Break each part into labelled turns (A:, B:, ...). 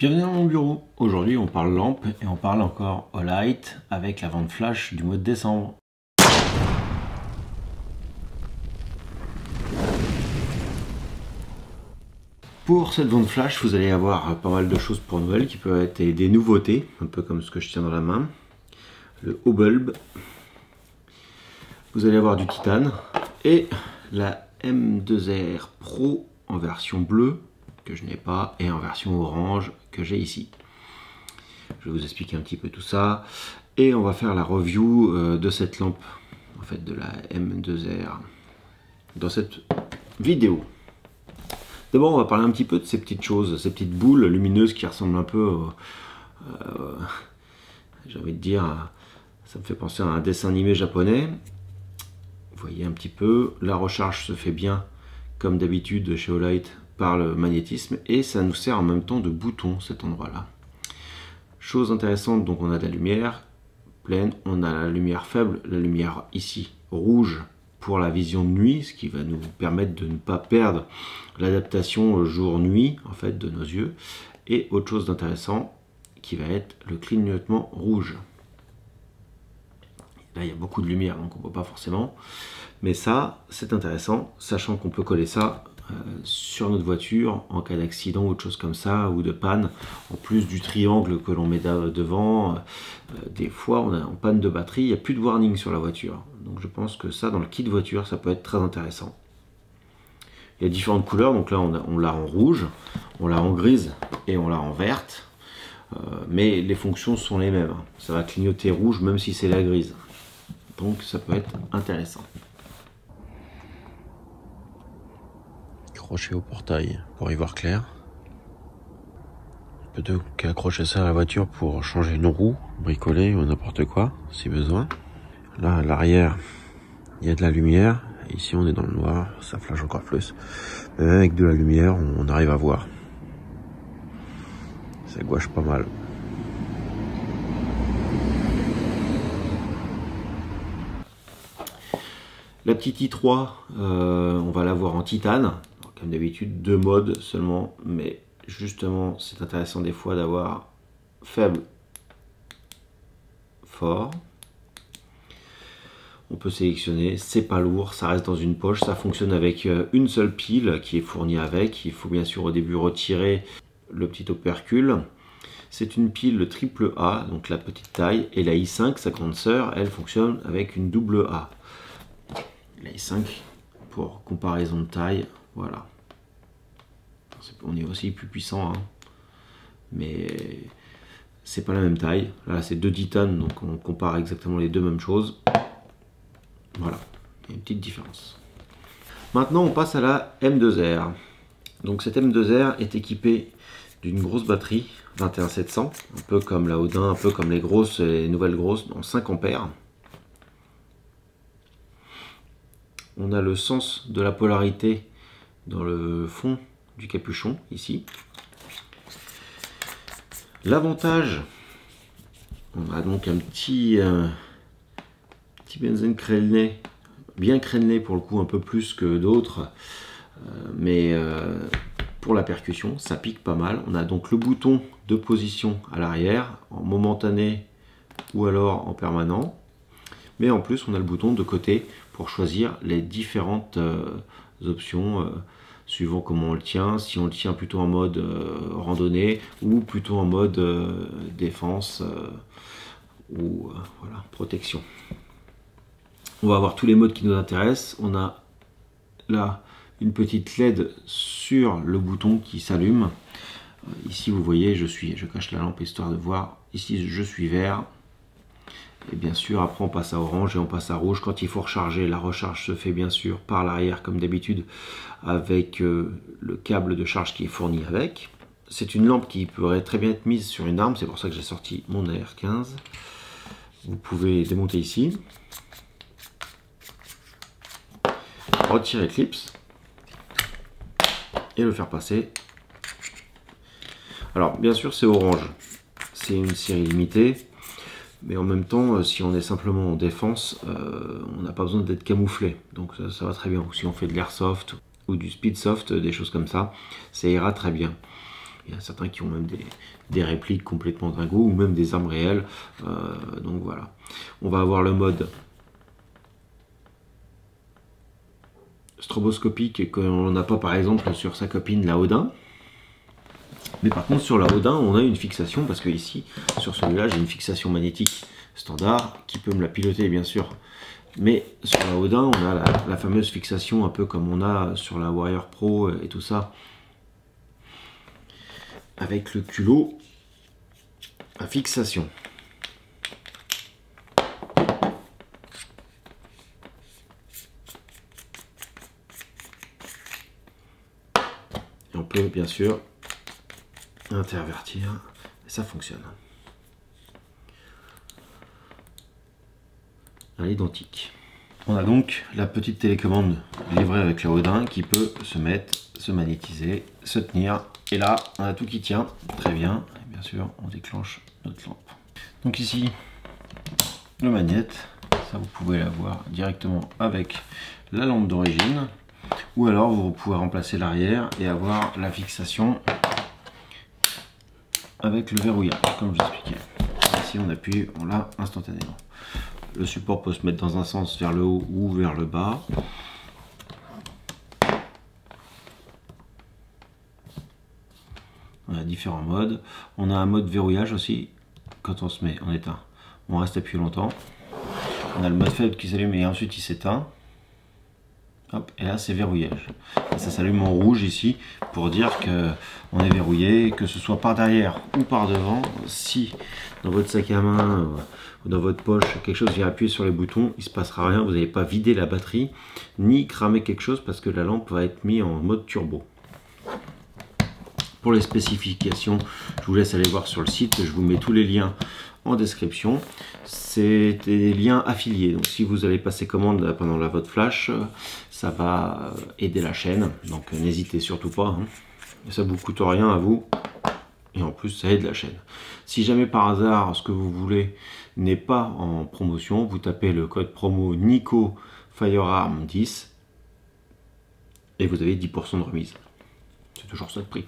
A: Bienvenue dans mon bureau. Aujourd'hui on parle lampe et on parle encore Olight avec la vente flash du mois de décembre. Pour cette vente flash, vous allez avoir pas mal de choses pour Noël qui peuvent être des nouveautés, un peu comme ce que je tiens dans la main. Le haut bulb. Vous allez avoir du titane et la M2R Pro en version bleue que je n'ai pas et en version orange que j'ai ici. Je vais vous expliquer un petit peu tout ça et on va faire la review de cette lampe, en fait de la M2R dans cette vidéo. D'abord on va parler un petit peu de ces petites choses, ces petites boules lumineuses qui ressemblent un peu j'ai envie de dire, ça me fait penser à un dessin animé japonais. Vous voyez un petit peu, la recharge se fait bien comme d'habitude chez Olight par le magnétisme et ça nous sert en même temps de bouton cet endroit là. Chose intéressante, donc on a de la lumière pleine, on a la lumière faible, la lumière ici rouge pour la vision de nuit, ce qui va nous permettre de ne pas perdre l'adaptation jour-nuit en fait de nos yeux. Et autre chose d'intéressant qui va être le clignotement rouge. Là il y a beaucoup de lumière donc on ne voit pas forcément, mais ça c'est intéressant, sachant qu'on peut coller ça sur notre voiture en cas d'accident ou autre chose comme ça, ou de panne, en plus du triangle que l'on met devant. Des fois on est en panne de batterie, il n'y a plus de warning sur la voiture, donc je pense que ça dans le kit voiture ça peut être très intéressant. Il y a différentes couleurs, donc là on l'a en rouge, on l'a en grise et on l'a en verte, mais les fonctions sont les mêmes, ça va clignoter rouge même si c'est la grise, donc ça peut être intéressant. Accroché au portail pour y voir clair. Plutôt qu'accrocher ça à la voiture pour changer une roue, bricoler ou n'importe quoi, si besoin. Là, à l'arrière, il y a de la lumière. Ici, on est dans le noir, ça flash encore plus. Mais même avec de la lumière, on arrive à voir. Ça gouache pas mal. La petite i3, on va l'avoir en titane. Comme d'habitude, deux modes seulement, mais justement, c'est intéressant des fois d'avoir faible, fort. On peut sélectionner, c'est pas lourd, ça reste dans une poche, ça fonctionne avec une seule pile qui est fournie avec. Il faut bien sûr au début retirer le petit opercule. C'est une pile triple A, donc la petite taille, et la i5, sa grande sœur, elle fonctionne avec une double A. La i5, pour comparaison de taille, voilà. On est aussi plus puissant, hein. Mais c'est pas la même taille. Là c'est deux titanes, donc on compare exactement les deux mêmes choses. Voilà, il y a une petite différence. Maintenant on passe à la M2R. Donc cette M2R est équipée d'une grosse batterie 21700, un peu comme la Audin, un peu comme les grosses, les nouvelles grosses, en 5 ampères. On a le sens de la polarité dans le fond du capuchon ici. L'avantage, on a donc un petit benzène crénelé, bien crénelé pour le coup, un peu plus que d'autres, mais pour la percussion ça pique pas mal. On a donc le bouton de position à l'arrière en momentané ou alors en permanent, mais en plus on a le bouton de côté pour choisir les différentes options suivant comment on le tient, si on le tient plutôt en mode randonnée ou plutôt en mode défense ou voilà, protection. On va avoir tous les modes qui nous intéressent. On a là une petite LED sur le bouton qui s'allume. Ici vous voyez, je cache la lampe histoire de voir. Ici je suis vert. Et bien sûr, après on passe à orange et on passe à rouge. Quand il faut recharger, la recharge se fait bien sûr par l'arrière comme d'habitude avec le câble de charge qui est fourni avec. C'est une lampe qui pourrait très bien être mise sur une arme, c'est pour ça que j'ai sorti mon AR15. Vous pouvez démonter ici. Retirer le clips et le faire passer. Alors bien sûr c'est orange, c'est une série limitée. Mais en même temps, si on est simplement en défense, on n'a pas besoin d'être camouflé. Donc ça va très bien. Ou si on fait de l'airsoft ou du speedsoft, des choses comme ça, ça ira très bien. Il y a certains qui ont même des répliques complètement dingos ou même des armes réelles. Donc voilà. On va avoir le mode stroboscopique qu'on n'a pas par exemple sur sa copine la Odin. Mais par contre sur la Odin on a une fixation parce que ici sur celui-là j'ai une fixation magnétique standard qui peut me la piloter bien sûr. Mais sur la Odin on a la fameuse fixation un peu comme on a sur la Warrior Pro et tout ça. Avec le culot à fixation. Et on peut bien sûr intervertir et ça fonctionne. À l'identique. On a donc la petite télécommande livrée avec la Odin qui peut se mettre, se magnétiser, se tenir. Et là, on a tout qui tient. Très bien. Et bien sûr, on déclenche notre lampe. Donc ici, le magnète. Ça, vous pouvez l'avoir directement avec la lampe d'origine. Ou alors, vous pouvez remplacer l'arrière et avoir la fixation avec le verrouillage, comme je l'expliquais. Ici, on appuie, on l'a instantanément. Le support peut se mettre dans un sens vers le haut ou vers le bas. On a différents modes. On a un mode verrouillage aussi. Quand on se met en éteint, on reste appuyé longtemps. On a le mode faible qui s'allume et ensuite il s'éteint. Hop, et là c'est verrouillage. Et ça s'allume en rouge ici pour dire que on est verrouillé, que ce soit par derrière ou par devant. Si dans votre sac à main ou dans votre poche quelque chose vient appuyer sur les boutons, il ne se passera rien. Vous n'allez pas vider la batterie ni cramer quelque chose parce que la lampe va être mise en mode turbo. Pour les spécifications, je vous laisse aller voir sur le site. Je vous mets tous les liens en description. C'est des liens affiliés. Donc si vous allez passer commande pendant votre flash, ça va aider la chaîne. Donc n'hésitez surtout pas. Hein. Ça ne vous coûte rien à vous. Et en plus, ça aide la chaîne. Si jamais par hasard, ce que vous voulez n'est pas en promotion, vous tapez le code promo Nico Firearm 10 et vous avez 10% de remise. C'est toujours ça de prix.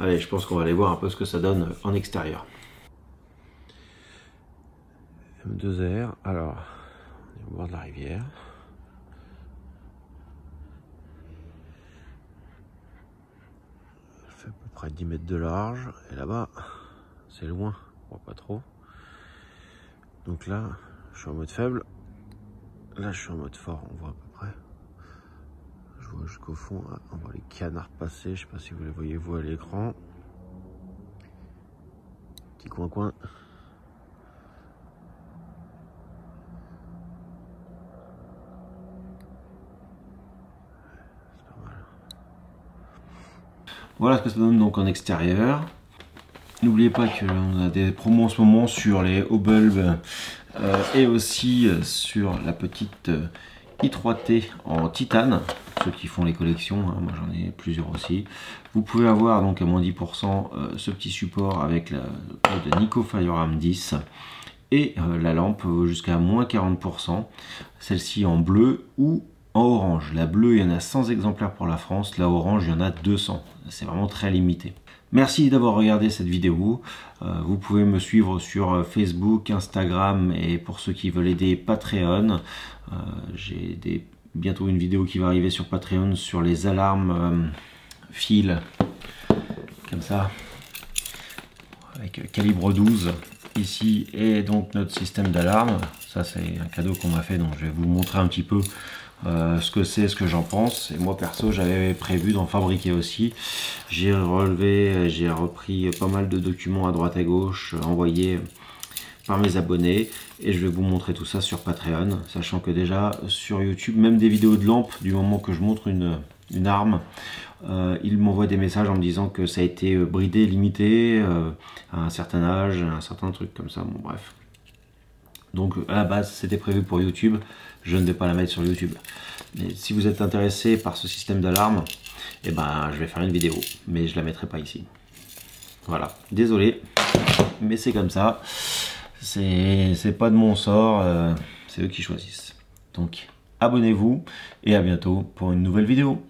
A: Allez, je pense qu'on va aller voir un peu ce que ça donne en extérieur. M2R, alors, on est au bord de la rivière. Elle fait à peu près 10 mètres de large, et là-bas, c'est loin, on voit pas trop. Donc là, je suis en mode faible. Là, je suis en mode fort, on voit à peu près. Je vois jusqu'au fond, on voit les canards passer, je sais pas si vous les voyez vous à l'écran. Petit coin. C'est pas mal. Voilà ce que ça donne donc en extérieur. N'oubliez pas qu'on a des promos en ce moment sur les Hobulb et aussi sur la petite i3T en titane. Ceux qui font les collections, hein, moi j'en ai plusieurs aussi. Vous pouvez avoir donc à moins 10% ce petit support avec le code Nico Firearm 10 et la lampe jusqu'à moins 40%. Celle-ci en bleu ou en orange. La bleue, il y en a 100 exemplaires pour la France. La orange, il y en a 200. C'est vraiment très limité. Merci d'avoir regardé cette vidéo. Vous pouvez me suivre sur Facebook, Instagram et pour ceux qui veulent aider, Patreon. J'ai bientôt une vidéo qui va arriver sur Patreon sur les alarmes fil comme ça avec calibre 12 ici et donc notre système d'alarme. Ça c'est un cadeau qu'on m'a fait, donc je vais vous montrer un petit peu ce que c'est, ce que j'en pense. Et moi perso j'avais prévu d'en fabriquer aussi. J'ai repris pas mal de documents à droite à gauche envoyés par mes abonnés et je vais vous montrer tout ça sur Patreon, sachant que déjà sur YouTube, même des vidéos de lampe, du moment que je montre une arme, ils m'envoient des messages en me disant que ça a été bridé, limité à un certain âge, un certain truc comme ça, bon bref. Donc à la base c'était prévu pour YouTube, je ne vais pas la mettre sur YouTube. Mais si vous êtes intéressé par ce système d'alarme, eh ben je vais faire une vidéo, mais je la mettrai pas ici. Voilà, désolé, mais c'est comme ça. C'est pas de mon sort, c'est eux qui choisissent. Donc abonnez-vous et à bientôt pour une nouvelle vidéo.